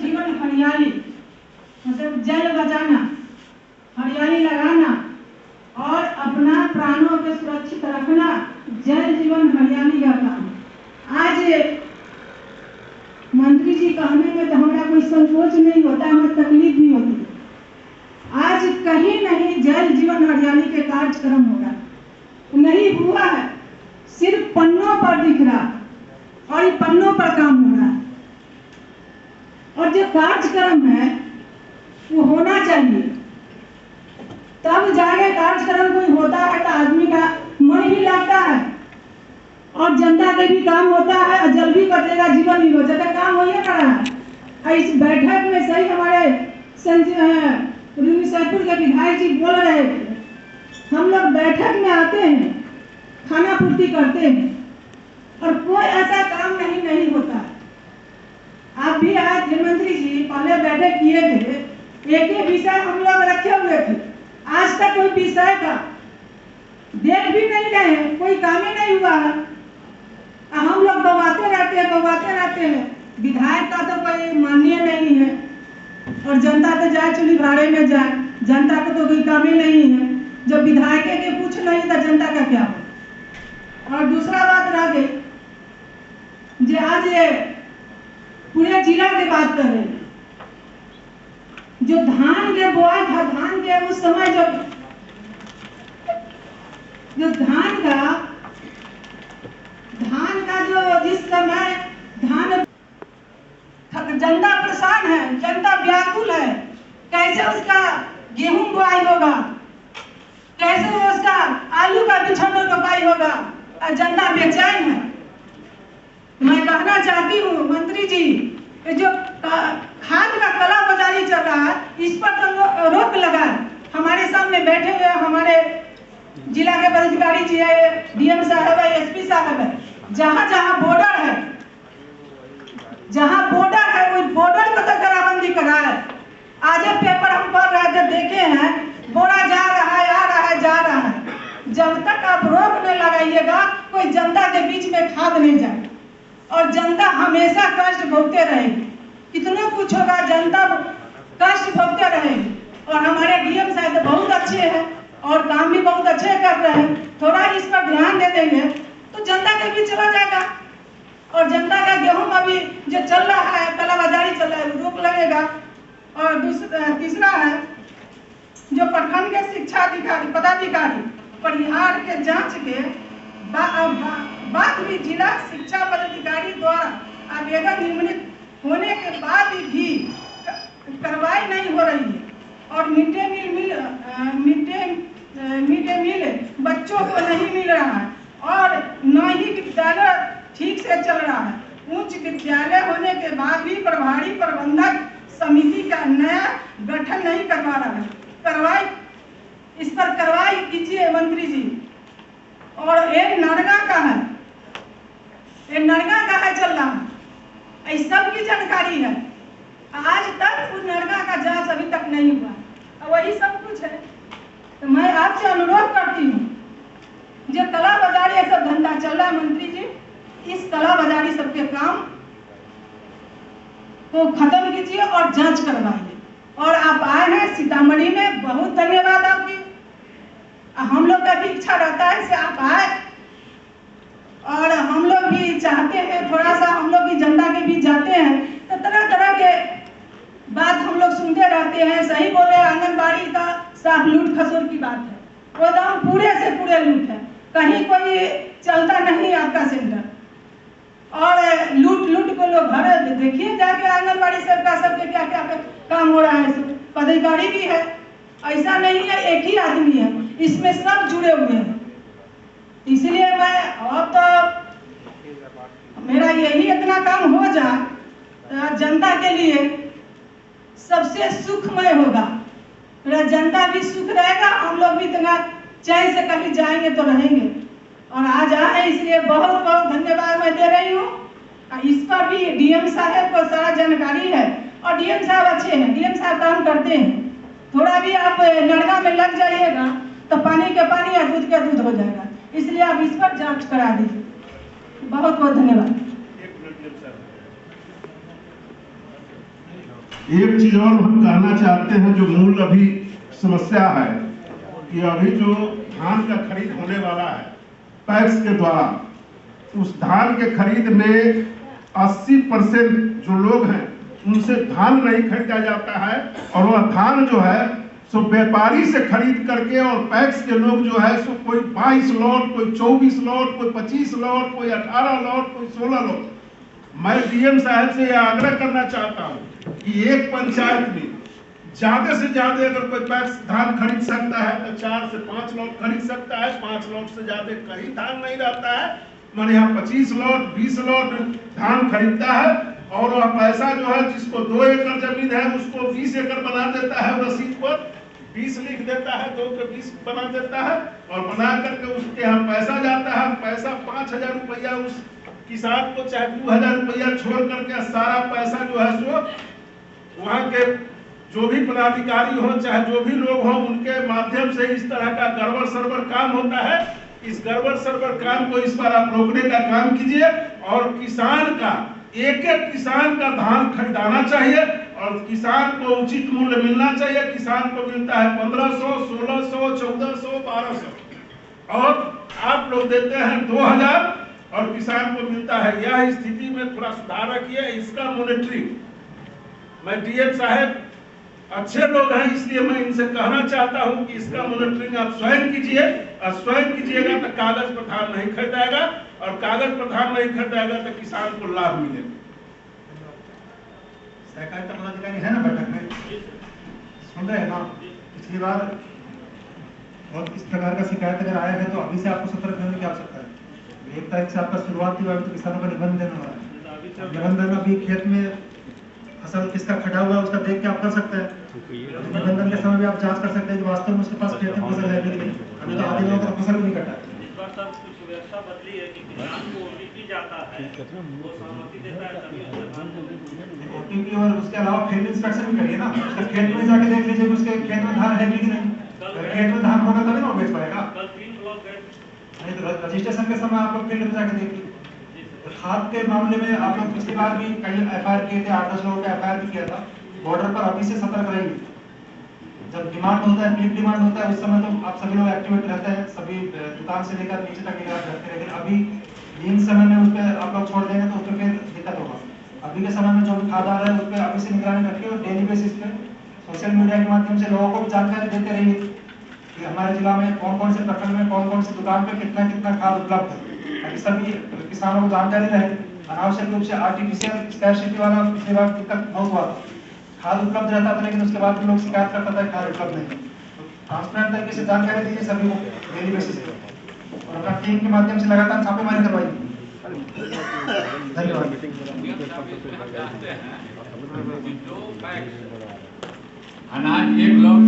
जीवन हरियाली, मतलब जल बचाना, हरियाली लगाना और अपना प्राणों को सुरक्षित रखना जल जीवन हरियाली का काम। आज मंत्री जी कहने में तो हमारा कोई संकोच नहीं होता, हमें तकलीफ नहीं होती। आज कहीं नहीं जल जीवन हरियाली के कार्यक्रम हो रहा नहीं हुआ है, सिर्फ पन्नों पर दिख रहा और ये पन्नों पर काम हो रहा है। और जो कार्यक्रम है वो होना चाहिए, तब जाके कार्यक्रम कोई होता है तो आदमी का मन भी लगता है और जनता के भी काम होता है और जल भी बचेगा, जीवन भी बचेगा, काम हो ही कर रहा है। इस बैठक में सही हमारे रुन्नीसैदपुर के विधायक जी बोल रहे थे, हम लोग बैठक में आते हैं, खाना पूर्ति करते हैं और कोई ऐसा काम नहीं होता। आप भी आज मंत्री जी पहले बैठक किए थे, एक ही विषय हम लोग रखे हुए थे, आज तक कोई विषय का देख भी नहीं रहे हैं, कोई काम ही नहीं हुआ है। हम लोग गवाते रहते हैं। विधायक का तो कोई माननीय नहीं है और जनता तो जाए चुली भाड़े में जाए, जनता को तो कोई काम ही नहीं है। जब विधायक के कुछ नहीं तो जनता का क्या हो। और दूसरा बात रह गई, जो आज ये पूरे जिला की बात कर रहे हैं, जो धान के बोआ था, धान के उस समय जो धान का जो जिस समय धान जनता परेशान है, जनता व्याकुल है, कैसे उसका गेहूं बुआई होगा, कैसे उसका आलू का बिछड़ रोपाई होगा, जनता बेचैन है। मैं कहना चाहती हूँ मंत्री जी, जो खाद का काला बाजारी चल रहा है, इस पर तो रोक लगा। हमारे सामने बैठे हुए हमारे जिला के पदाधिकारी जी है, डीएम साहब है, एसपी साहब है, जहाँ जहाँ बॉर्डर है, वो बॉर्डर को तो घेराबंदी करा है। आज पेपर हम पढ़ रहे थे, देखे हैं बोरा जा रहा है, आ रहा है, जा रहा है। जब तक आप रोक न लगाइएगा, कोई जनता के बीच में खाद नहीं जाए और जनता हमेशा कष्ट भोगते रहेगी। कितना कुछ होगा, जनता कष्ट भोगते रहेगी। और हमारे डीएम साहब बहुत अच्छे हैं और काम भी बहुत अच्छे कर रहे हैं, थोड़ा इस पर ध्यान दे देंगे तो जनता के बीच चला जाएगा और जनता का गेहूं अभी जो चल रहा है, कालाबाजारी चल रहा है, रोक लगेगा। और तीसरा है जो प्रखंड के शिक्षा अधिकारी पदाधिकारी परिहार के जांच के बाद भी जिला शिक्षा पदाधिकारी द्वारा आवेदन निर्मित होने के बाद भी कार्रवाई नहीं हो रही है और मिड डे मील बच्चों को नहीं मिल रहा है और न ही विद्यालय ठीक से चल रहा है। उच्च विद्यालय होने के बाद भी प्रभारी प्रबंधक समिति का नया गठन नहीं करवा रहा है। इस पर कार्रवाई कीजिए मंत्री जी। और एक नरगा का है, चल रहा है, इस सब की जानकारी है। आज तक उस नरगा का जांच अभी तक नहीं हुआ और वही सब कुछ है। तो मैं आपसे अनुरोध करती हूँ, जो कला बाजारी सब धंधा चल रहा है मंत्री जी, इस कला बाजारी सबके काम को खत्म कीजिए और जांच करवाइए। और आप आए हैं सीतामढ़ी में, बहुत धन्यवाद आपकी। हम लोग का भी इच्छा रहता है कि आप आए और हम लोग भी चाहते हैं, थोड़ा सा हम लोग भी जनता के बीच जाते हैं तो तरह तरह के बात हम लोग सुनते रहते हैं। सही बोले, आंगनबाड़ी का साफ लूट खसोट की बात है, वो एकदम पूरे से पूरे लूट है, कहीं कोई चलता नहीं आपका सेंटर और लूट को लोग घर देखिए जाके आंगनबाड़ी सबके क्या क्या काम हो रहा है। पदाधिकारी भी है, ऐसा नहीं है एक ही आदमी है, इसमें सब जुड़े हुए हैं। इसलिए मैं अब तो मेरा यही इतना काम हो जाए, जनता के लिए सबसे सुखमय होगा, मेरा जनता भी सुख रहेगा, हम लोग भी इतना चैन से कहीं जाएंगे तो रहेंगे। और आज आए इसलिए बहुत बहुत धन्यवाद मैं दे रही हूँ। इस पर भी डीएम साहब को सारा जानकारी है और डीएम साहब अच्छे हैं, डीएम साहब काम करते हैं। थोड़ा भी आप नरगा में लग जाइएगा तो पानी के पानी और दूध का दूध हो जाएगा, इसलिए आप इस पर जांच करा दीजिए। बहुत बहुत धन्यवाद। एक चीज और हम कहना चाहते हैं, जो मूल अभी समस्या है कि अभी जो धान का खरीद होने वाला है पैक्स के द्वारा, उस धान के खरीद में 80% जो लोग हैं उनसे धान नहीं खरीदा जाता है, और वह धान जो है सो व्यापारी से खरीद करके, और पैक्स के लोग जो है सो कोई 22 लॉट, कोई 24 लॉट, कोई 25 लॉट, कोई 18 लॉट, कोई 16 लॉट। मैं डीएम साहब से यह आग्रह करना चाहता हूं कि एक पंचायत में ज्यादा से ज्यादा अगर कोई पैक्स धान खरीद सकता है तो 4 से 5 लॉट खरीद सकता है। 5 लॉट से ज्यादा कहीं धान नहीं रहता है। मैंने यहाँ 25 लॉट 20 लॉट धान खरीदता है, और वह पैसा जो है जिसको 2 एकड़ जमीन है उसको 20 एकड़ बना देता है, रसीद पर 20 लिख देता है, 2 के 20 बना देता है, और बना करके उसके यहाँ पैसा जाता है। पैसा 5,000 रुपया उस किसान को, चाहे 2,000 रुपया छोड़ करके सारा पैसा जो है सो वहाँ के जो भी पदाधिकारी हो, चाहे जो भी लोग हो, उनके माध्यम से इस तरह का गड़बड़ सरबड़ काम होता है। इस गड़बड़ सरबड़ काम को इस बार आप रोकने का काम कीजिए, और किसान का एक किसान का धान खरीदाना चाहिए, और किसान को उचित मूल्य मिलना चाहिए। किसान को मिलता है 1500, 1600, 1400, 1200, और आप लोग देते हैं 2000, और किसान को मिलता है। यह स्थिति में थोड़ा सुधार रखिए। इसका मॉनिटरिंग, मैं डीएम साहब अच्छे लोग हैं, इसलिए मैं इनसे कहना चाहता हूं कि इसका मॉनिटरिंग आप स्वयं कीजिए, और स्वयं कीजिएगा तो कागज पर धान नहीं खरीदाएगा, और कागज पर धान नहीं खरीदाएगा तो किसान को लाभ मिलेगा। सहकारिता पदाधिकारी है ना बैठक में, सुन रहे हैं ना? पिछली बार और इस प्रकार का शिकायत अगर आया है तो अभी से आपको सतर्क रहने की आवश्यकता है। 1 तारीख से आपका शुरुआत हुआ है, तो किसानों का निबंधन हो रहा है। निबंधन अभी खेत में फसल किसका खड़ा हुआ है उसका देख के आप कर सकते हैं। निबंधन के समय भी आप जांच कर सकते हैं कि वास्तव में उसके पास खेत में फसल है कि नहीं। अभी तो आधे लोगों का फसल भी नहीं कटा है। इस बार सब कुछ व्यवस्था बदली है कि किसान को ओटीपी जाता है, वो सहमति देता है तभी उसका धान को ओटीपी, और उसके अलावा फील्ड इंस्पेक्शन भी करिए ना। उसके खेत में जाके देख लीजिए कि उसके खेत में धान है कि नहीं। खेत में धान होगा तभी ना वो बेच पाएगा। कल 3 ब्लॉक गए, नहीं तो रजिस्ट्रेशन के समय आप लोग फील्ड में जाके देखिए। खाद के मामले में आप लोग पिछली बार भी कई एफआईआर किए थे, 8-10 लोगों का एफआईआर भी किया था। बॉर्डर पर अभी से सतर्क रहिए। जब डिमांड होता है, पीक डिमांड होता है, उस समय तो आप सभी लोग एक्टिवेट रहते हैं, सभी दुकान से लेकर नीचे तक निगरानी रखते हैं। लेकिन अभी लीन समय में उस पर आप लोग छोड़ देंगे तो उस पर फिर दिक्कत होगा। अभी के समय में जो भी खाद आ रहा है उस पर अभी से निगरानी रखिए, और डेली बेसिस पे सोशल मीडिया के माध्यम से लोगों को भी जानकारी देते रहिए कि हमारे जिला में कौन कौन से प्रखंड में कौन कौन सी दुकान पे कितना कितना खाद उपलब्ध है, ताकि सभी किसानों को जानकारी रहे। अनावश्यक रूप से आर्टिफिशियल स्कैर्सिटी वाला पिछली बार दिक्कत बहुत हुआ। खाद उपलब्ध रहता था लेकिन उसके बाद भी लोग शिकायत करता था खाद उपलब्ध नहीं। ट्रांसपेरेंट तरीके से जानकारी दीजिए सभी को डेली बेसिस पे, और अपना टीम के माध्यम से लगातार छापेमारी करवाइए। धन्यवाद। अनाज 1 लॉट